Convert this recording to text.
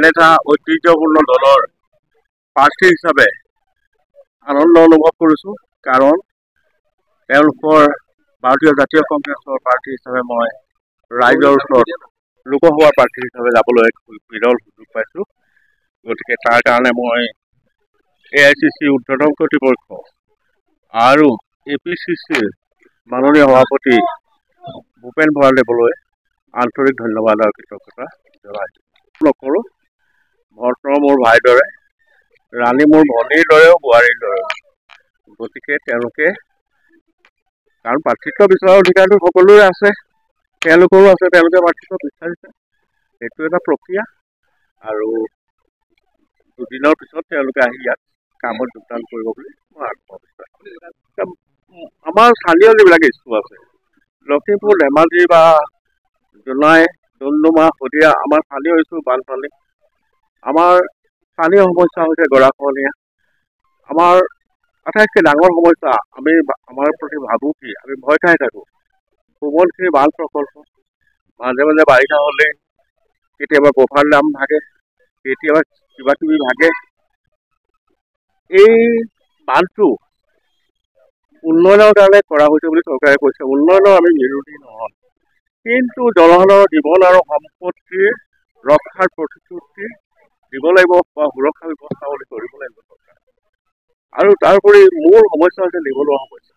এটা ঐতিহ্যপূৰ্ণ দলৰ প্ৰাৰ্থী হিচাপে আনন্দ অনুভৱ কৰিছোঁ কাৰণ তেওঁলোকৰ ভাৰতীয় জাতীয় কংগ্ৰেছৰ প্ৰাৰ্থী হিচাপে মই ৰাইজৰ ওচৰত লোকসভাৰ প্ৰাৰ্থী হিচাপে যাবলৈ বিৰল সুযোগ পাইছোঁ গতিকে তাৰ কাৰণে মই AICC উৰ্ধ্বতন কৰ্তৃপক্ষ আৰু APCCৰ মাননীয় সভাপতি ভূপেন ভৰাদেৱলৈ আন্তৰিক ধন্যবাদ আৰু কৃতজ্ঞতা জনাইছোঁ নকৰোঁ ভৰ্ত্ৰ মোৰ ভাইৰ দৰে ৰাণী মোৰ ভনীৰ দৰেও বোৱাৰীৰ দৰেও গতিকে তেওঁলোকে কাৰণ প্ৰাৰ্থিত্ব বিচৰাৰ অধিকাৰটো সকলোৰে আছে তেওঁলোকৰো আছে তেওঁলোকে প্ৰাৰ্থিত্ব বিচাৰিছে সেইটো এটা প্ৰক্ৰিয়া আৰু দুদিনৰ পিছত তেওঁলোকে আহি ইয়াত কামত যোগদান কৰিব বুলি মই আত্মবিশ্বাস আমাৰ স্থানীয় যিবিলাক ইছ্যু আছে লখিমপুৰ ধেমাজি বা জোনাই ডুমডুমা শদিয়া আমাৰ স্থানীয় ইছ্যু বানপানী আমাৰ স্থানীয় সমস্যা হৈছে গৰাখহনীয়া আমাৰ আটাইতকৈ ডাঙৰ সমস্যা আমি আমাৰ প্ৰতি ভাবোঁ কি আমি ভয় খাই থাকোঁ কোমলখিনি বান প্ৰকল্প মাজে মাজে বাৰিষা হ'লে কেতিয়াবা গোফাৰ দাম ভাগে কেতিয়াবা কিবা কিবি ভাগে এই বানটো উন্নয়নৰ কাৰণে কৰা হৈছে বুলি চৰকাৰে কৈছে উন্নয়নৰ আমি বিৰোধী নহয় কিন্তু জনসাধাৰণৰ জীৱন আৰু সম্পত্তিৰ ৰক্ষাৰ প্ৰতিশ্ৰুতি দিব লাগিব বা সুৰক্ষা ব্যৱস্থা বুলি কৰিব লাগিব চৰকাৰ আৰু তাৰোপৰি মূল সমস্যা হৈছে নিবনুৱা সমস্যা